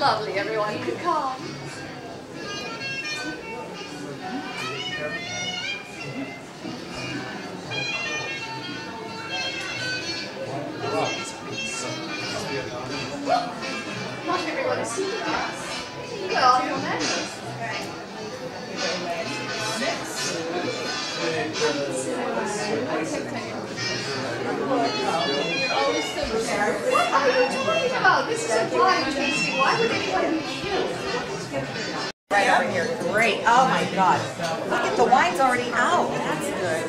lovely everyone could come. Not everyone is seated, yes. Where are your manners? What are you talking about? This is a wine tasting. Why would anyone be killed? Right over here. Great. Oh my God. Look at the wine's already out. That's good.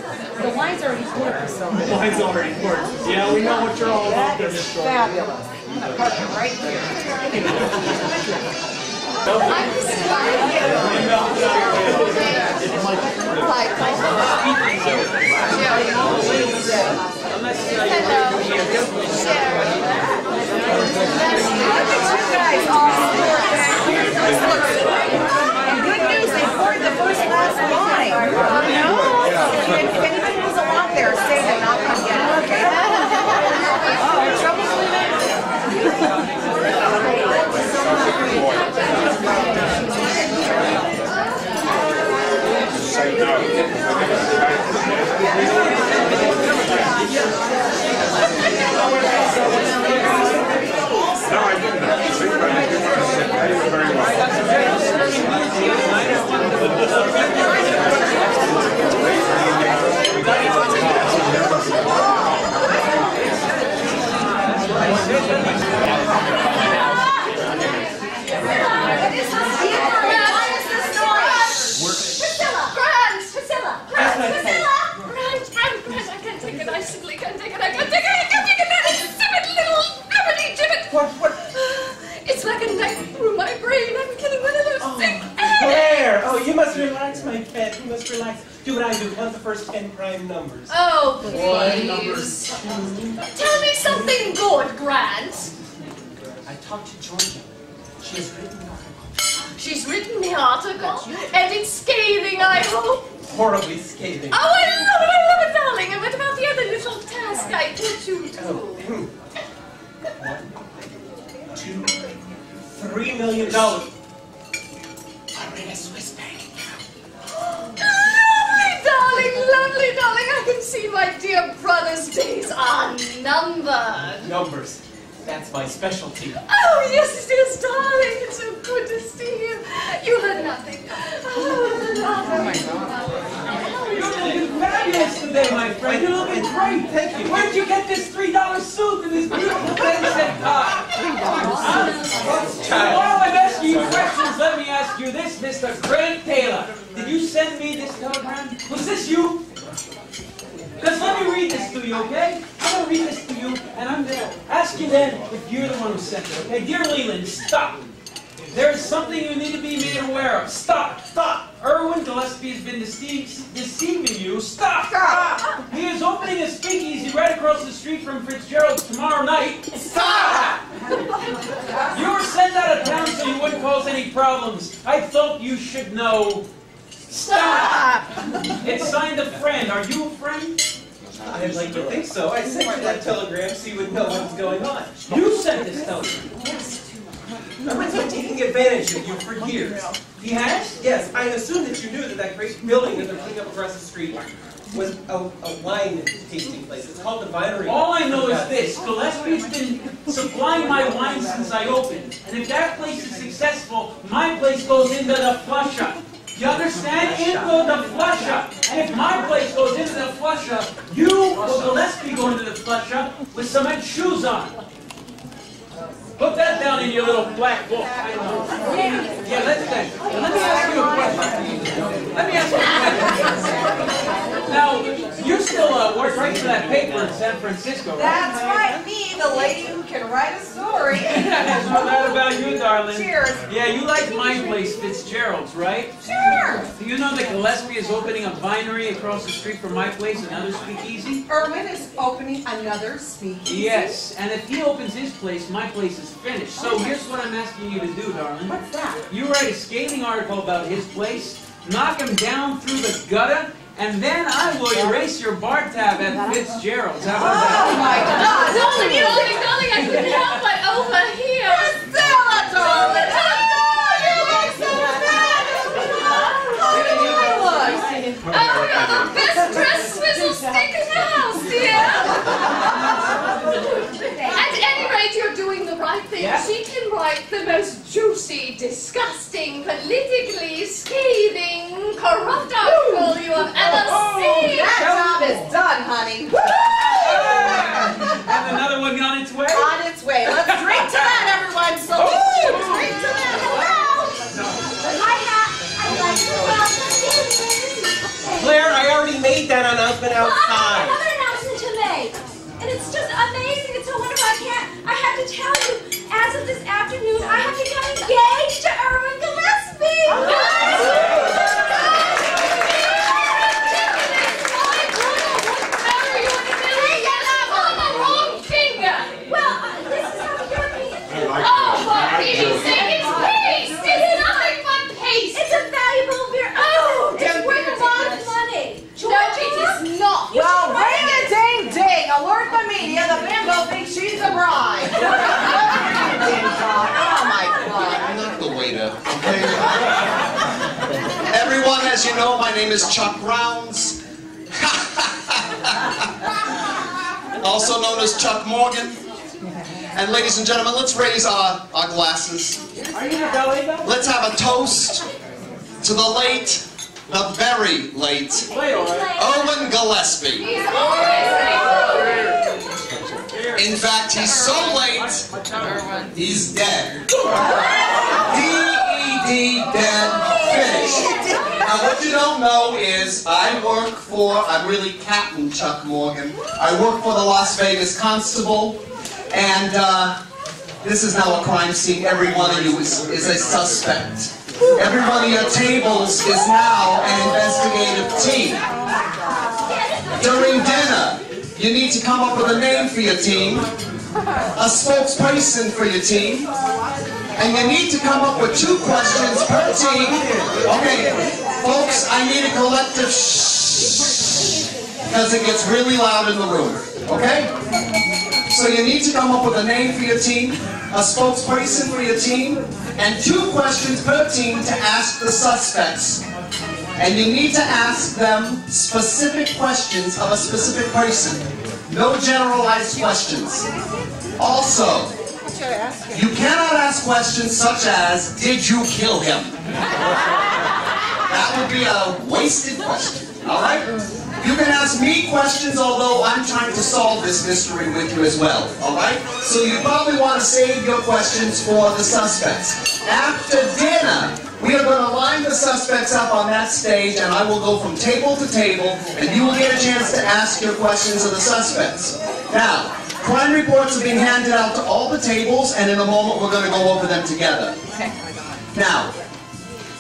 The wine's already poured. So the wine's already poured. Yeah, we know what you're all about there, Miss Strolling. Fabulous. I'm going to park it right here. I'm And good news, they poured the first glass of wine. If anybody was along there, say that I'll come get it, okay? Oh, trouble's leaving. No, I didn't actually, but I did want to say thank you very much. It's like a knife through my brain. I'm getting one of those sick Claire! Oh, you must relax, my pet. You must relax. Do what I do. Count the first 10 prime numbers. Oh, Number please. 2. Tell me something good, Grant. I talked to Georgia. She has written the article. She's written the article, and it's scathing, I hope. Horribly scathing. Oh, I love it, darling. And what about the other little task I put you to? $1, $2, $3 million. I'm in a Swiss bank account. Lovely, darling. I can see my dear brother's days are numbered. Numbers. That's my specialty. Oh, yes, darling. It's so good to see you. You heard nothing. Oh my God. You're looking fabulous today, my friend. You're looking great. Thank you. Where'd you get this $3 suit and this beautiful sunset tie? While I'm asking you questions, let me ask you this, Mr. Grant Taylor. Did you send me this telegram? Was this you? Because let me read this to you, okay? I'm going to read this to you, and I'm going to ask you then if you're the one who sent it, okay? Dear Leland, stop. There is something you need to be made aware of. Stop! Stop! Erwin Gillespie has been deceiving you. Stop! Stop! He is opening a speakeasy right across the street from Fitzgerald's tomorrow night. Stop! You were sent out of town so you wouldn't cause any problems. I thought you should know. Stop! It's signed a friend. Are you a friend? I'd like to think so. I sent you that telegram so you would know what was going on. You sent this telegram. Yes. Erwin's been taking advantage of you for years. He has? Yes, I assumed that you knew that that great building that they're putting up across the street was a wine tasting place. It's called the Vinery. All I know is this. Gillespie's been supplying my wine since I opened. And if that place is successful, my place goes into the flusher. You understand? Into the flusher. And if my place goes into the flusher, you or Gillespie go into the flusher with cement shoes on. Put that down in your little black book. Yeah, let me ask you a question. Let me ask you a question. Now, you still work right for that paper in San Francisco, right? That's right, me, the lady who can write a story. There's no doubt about you, darling. Cheers. Yeah, you like my place, Fitzgerald's, right? Sure. Do you know that Gillespie is opening a vinery across the street from my place, another speakeasy? Erwin is opening another speakeasy. Yes, and if he opens his place, my place is finished. So here's what I'm asking you to do, darling. What's that? You write a scathing article about his place, knock him down through the gutter, and then I will erase your bar tab at Fitzgerald's. How about that? Oh my God. Darling, I couldn't help but overhear. Priscilla, the best dressed swizzle stick in the house, dear. At any rate, you're doing the right thing. Yeah. She can write the most juicy, disgusting, politically scathing, corrupt article you have ever seen. That job is done, honey. Have another one on its way? On its way. Let's drink to that, everyone. So drink to that. I'd like to welcome Claire, I already made that announcement Well, I have outside. another announcement to make. And it's just amazing. It's so wonderful. I have to tell you, as of this afternoon, I have become engaged to Erwin Gillespie. Well, this is how European. It's a valuable beer. Oh, it's worth a lot of money. Well, ring a ding ding. Alert the media. The Bimbo thinks she's a bride. Oh my God. I'm not the waiter, okay? Everyone, as you know, my name is Chuck Rounds. Also known as Chuck Morgan. And ladies and gentlemen, let's raise our glasses. Are you the belly button? Let's have a toast to the late, the very late, Erwin Gillespie. In fact, he's so late, he's dead. D-E-D, dead, finished. Now, what you don't know is I'm really Captain Chuck Morgan. I work for the Las Vegas Constable, and this is now a crime scene. Every one of you is a suspect. Every one of your tables is now an investigative team. During dinner, you need to come up with a name for your team, a spokesperson for your team, and you need to come up with 2 questions per team. Okay, folks, I need a collective shh, because it gets really loud in the room, okay? So you need to come up with a name for your team, a spokesperson for your team, and 2 questions per team to ask the suspects. And you need to ask them specific questions of a specific person. No generalized questions. Also, you cannot ask questions such as, did you kill him? That would be a wasted question, all right? You can ask me questions, although I'm trying to solve this mystery with you as well, all right? So you probably want to save your questions for the suspects. After dinner, we are going to line the suspects up on that stage, and I will go from table to table, and you will get a chance to ask your questions of the suspects. Now, crime reports are being handed out to all the tables, and in a moment we're going to go over them together. Now,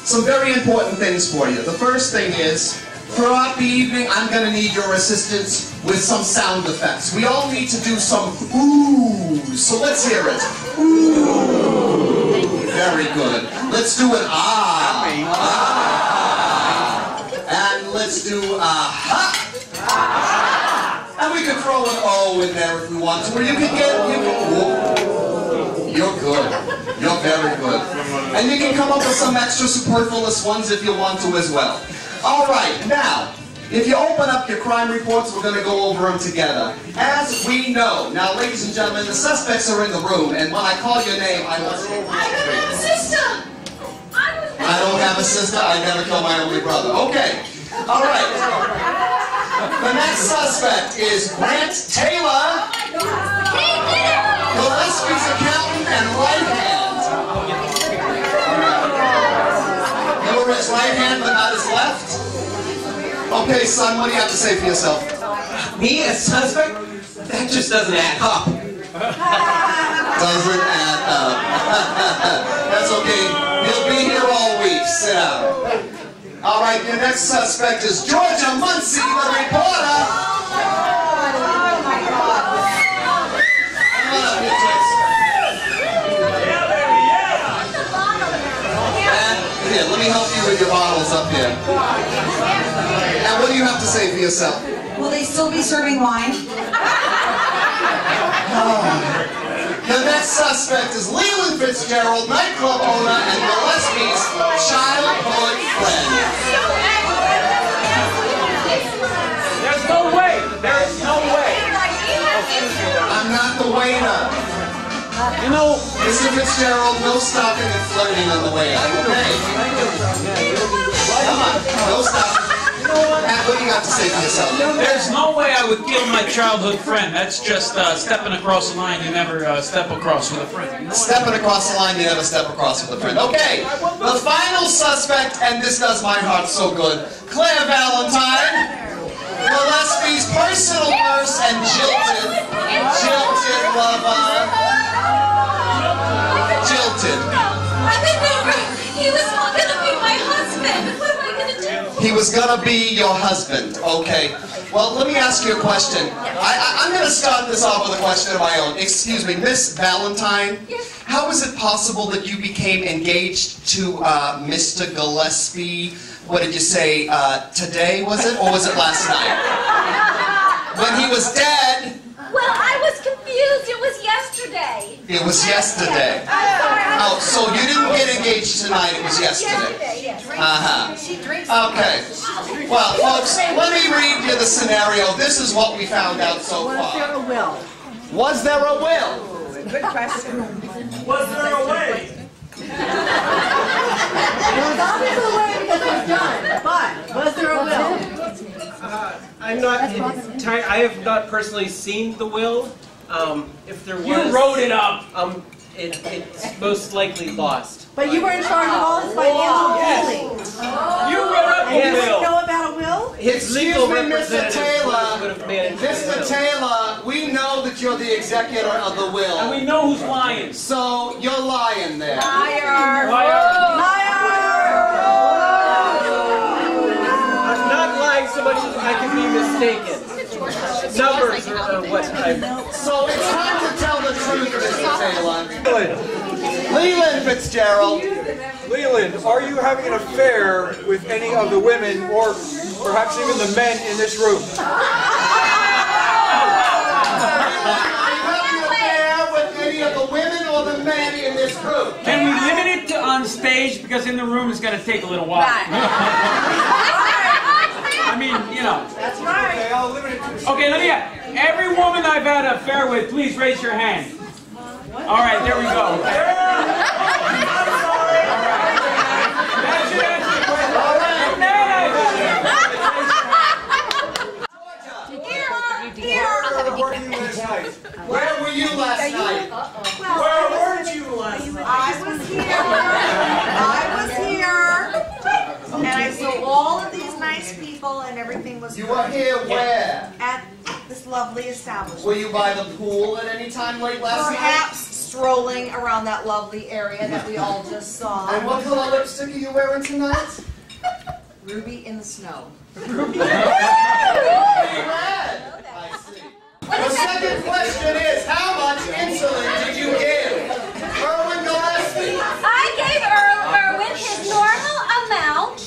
some very important things for you. The first thing is, throughout the evening, I'm going to need your assistance with some sound effects. We all need to do some oohs, so let's hear it. Ooh. Very good. Let's do an ah. And let's do a ha. And we can throw an O in there if we want to. Or you can get, you're good. You're very good. And you can come up with some extra superfluous ones if you want to as well. All right, now, if you open up your crime reports, we're going to go over them together. As we know, now, ladies and gentlemen, the suspects are in the room, and when I call your name, I will say, I don't have a sister. I don't have a sister, I never killed my only brother. Okay, all right. The next suspect is Grant Taylor, Gillespie's accountant and right hand. You were his right hand, but not his left? Okay, son, what do you have to say for yourself? Me, a suspect? That just doesn't add up. Doesn't add up. That's okay. He'll be here all week. Sit down. All right, your next suspect is Georgia Muncie, the reporter. Come on up here, Joyce. And here, let me help you with your bottles up here. And what do you have to say for yourself? Will they still be serving wine? The next suspect is Leland Fitzgerald, nightclub owner and Gillespie's childhood friend. There's no way. There's no way. I'm not the waiter. You know, Mr. Fitzgerald, no stopping and flirting on the way out, okay? Come on, no stopping. Matt, what do you got to say for yourself? there's no way I would kill my childhood friend. That's just stepping across the line you never step across with a friend. Stepping across the line, you never step across with a friend. Okay, the final suspect, and this does my heart so good, Claire Valentine, Gillespie's personal nurse and jilted lover. Jilted. He was not going to be my husband. What am I going to do? He was gonna be your husband. Okay. Well, let me ask you a question. I'm gonna start this off with a question of my own. Excuse me, Miss Valentine. Yes. How is it possible that you became engaged to Mr. Gillespie? What did you say? Today was it, or was it last night? When he was dead. Well, I was confused. It was yesterday. It was yesterday. I'm sorry. Oh, so you didn't get engaged tonight? It was yesterday. Yes. She drinks. Okay. Well, folks, let me read you the scenario. This is what we found out so Was there far. a will? Was there a will? Good question. Was there a way? There was obviously a way because it was done, but was there a will? I'm not. I have not personally seen the will. If there was, You wrote it up. It's most likely lost. But you were in charge of all this financial dealings. You wrote up And a you didn't will. know about a will? His legal Excuse me, Mr. representative Taylor. would have managed the Mr. will. Taylor, we know that you're the executor of the And we will. know who's lying. So you're lying there. Liar! Liar. I'm not lying so much as I can be mistaken. Numbers are what I'm. So it's time to tell the truth, Mr. Taylor. Leland Fitzgerald. Leland, are you having an affair with any of the women or perhaps even the men in this room? Are you having an affair with any of the women or the men in this group? Can we limit it to on stage because in the room it's going to take a little while. I mean, you know. That's right. Okay, I'll limit it to the Okay, let me ask. Every woman I've had an affair with, please raise your hand. All right, there we go. That should answer the question. Man, I've had Where were you last night? Where were you last night? Where weren't you last night? I was here, and I saw all of these nice people, and everything was You were here where? at this lovely establishment. Were you by the pool at any time late last night? Perhaps strolling around that lovely area that we all just saw. And what color lipstick are you wearing tonight? Ruby in the snow. Red. I see. The second question is, how much insulin did you give Erwin Gillespie? I gave Erwin his normal amount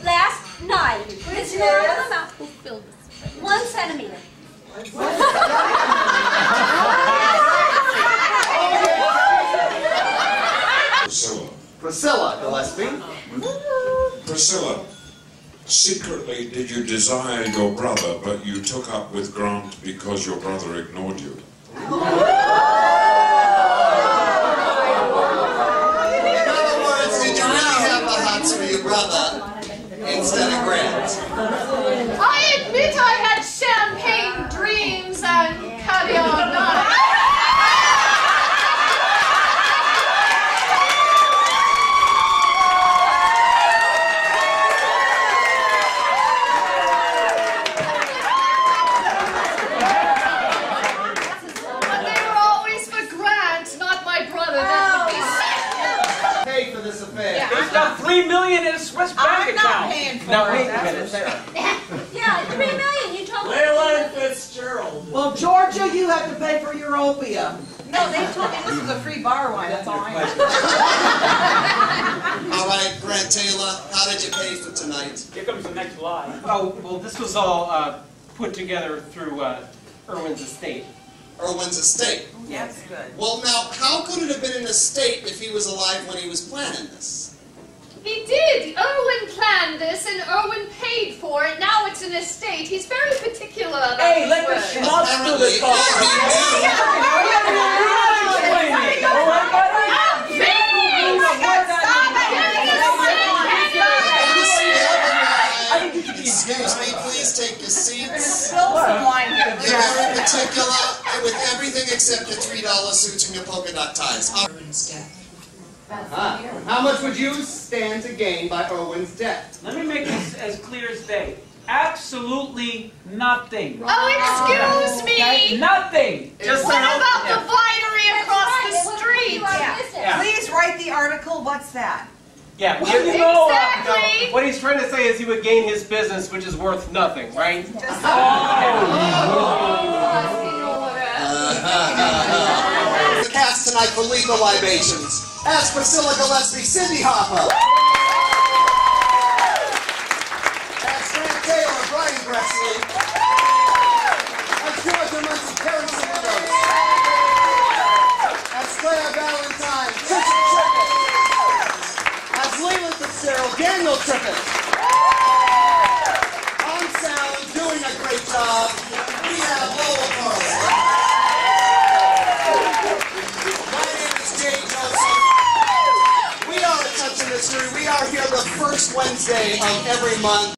last night. His normal amount. 1 centimeter. Priscilla Gillespie. Priscilla, secretly did you desire your brother, but you took up with Grant because your brother ignored you? In other words, did you really have the hots for your brother instead of Grant? I admit I had champagne dreams and caviar nights. But they were always for Grant, not my brother. That would be sad. Pay for this affair. He's got $3 million in his Swiss bank account. Now wait a minute. Yeah, $3 million. You told me. Leland Fitzgerald. Well, Georgia, you have to pay for your opium. No, they told me this was a free bar wine. That's all I know. All right, Grant Taylor, how did you pay for tonight? Here comes the next lie. Oh well, this was all put together through Erwin's estate. Irwin's estate. That's good. Well, now, how could it have been an estate if he was alive when he was planning this? He did. Irwin planned this, and Irwin paid for it. Now it's an estate. He's very particular about Hey, his let the words. schmuck do the talking. Excuse me, please take your seats. Spill some wine here. You're very particular with everything except the $3 suits and your polka dot ties. How much would you stand to gain by Irwin's death? Let me make this as clear as day. Absolutely nothing. Oh, excuse me. Nothing. Just What about the winery across the street? Yeah. Please write the article. What's that? Yeah, Well, you know, Exactly. what he's trying to say is he would gain his business, which is worth nothing, right? The cast tonight for Lethal Libations. As Priscilla Gillespie, Cindy Hopper. As Frank Taylor, Brian Presley. As Georgia Muncie, Karen Santos. As Claire Valentine, Richard Trippett. As Leland Fitzgerald, Daniel Trippett. On sound, doing a great job, we have Lola Carlson. My name is Jay Joseph. We are Atouch of Mystery. We are here the first Wednesday of every month.